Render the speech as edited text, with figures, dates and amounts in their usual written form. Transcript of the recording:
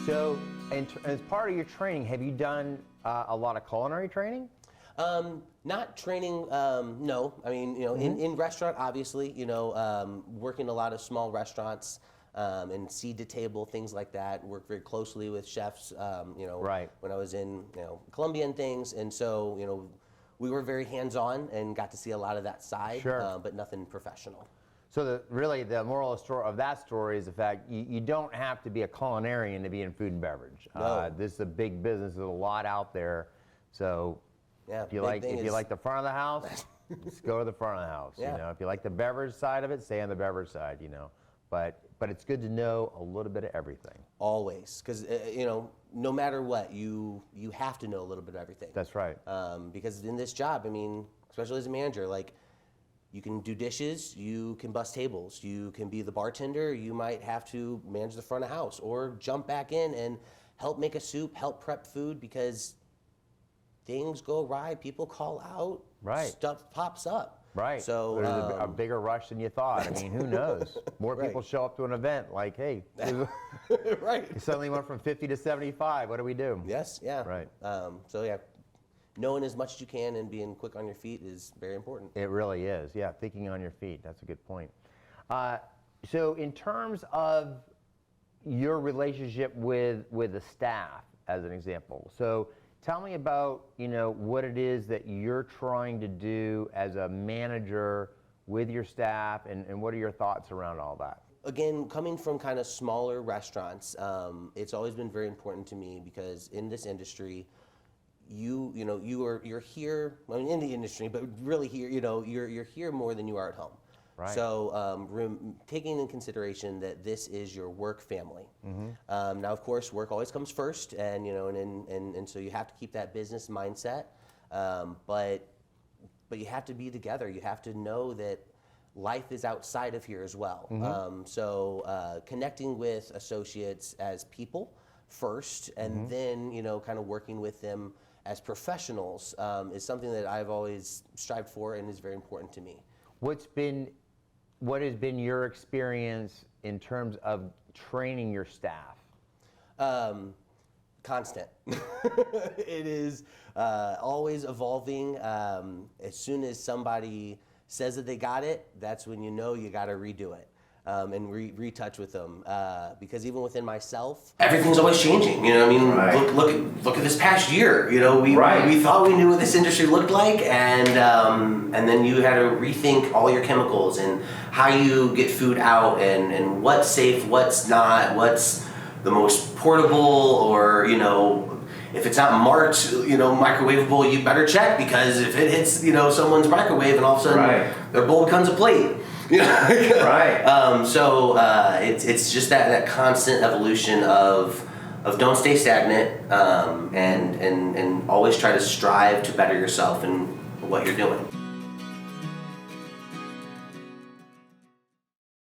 So, as part of your training, have you done a lot of culinary training? Not training, no. I mean, in restaurant, obviously, working a lot of small restaurants, and seed to table, things like that. Work very closely with chefs, Right. when I was in, Colombia and things. And so, we were very hands-on and got to see a lot of that side, Sure. but nothing professional. So really the moral of that story is the fact you don't have to be a culinarian to be in food and beverage. No. This is a big business. There's a lot out there. So Yeah, if you big thing you is- like the front of the house, just go to the front of the house. Yeah. If you like the beverage side of it, stay on the beverage side. But it's good to know a little bit of everything. Always, because no matter what, you have to know a little bit of everything. That's right. Because in this job, I mean, especially as a manager, like, you can do dishes, you can bus tables, you can be the bartender, you might have to manage the front of house or jump back in and help make a soup, help prep food, because things go awry, people call out, Right. stuff pops up. Right. So there's a bigger rush than you thought. I mean, who knows? More Right. people show up to an event like, hey, right. it suddenly went from 50 to 75. What do we do? Yes, yeah. Right. So yeah, knowing as much as you can and being quick on your feet is very important. It really is. Yeah, thinking on your feet. That's a good point. So in terms of your relationship with the staff, as an example, so tell me about what it is that you're trying to do as a manager with your staff, and what are your thoughts around all that? Again, coming from kind of smaller restaurants, it's always been very important to me, because in this industry, you're here. I mean, in the industry, but really here, you're here more than you are at home. Right. So, taking in consideration that this is your work family. Mm-hmm. Now, of course, work always comes first, and and so you have to keep that business mindset. But you have to be together. You have to know that life is outside of here as well. Mm-hmm. So connecting with associates as people first, and then kind of working with them as professionals is something that I've always strived for and is very important to me. What has been your experience in terms of training your staff? Constant. It is always evolving. As soon as somebody says that they got it, that's when you got to redo it. And retouch with them, because even within myself, everything's always changing. Right. Look at this past year. Right. We thought we knew what this industry looked like, and then you had to rethink all your chemicals and how you get food out, and what's safe, what's not, what's the most portable, or if it's not marked, microwavable, you better check, because if it hits someone's microwave and all of a sudden Right. their bowl becomes a plate. Right. So it's just that constant evolution of don't stay stagnant, and always try to strive to better yourself in what you're doing.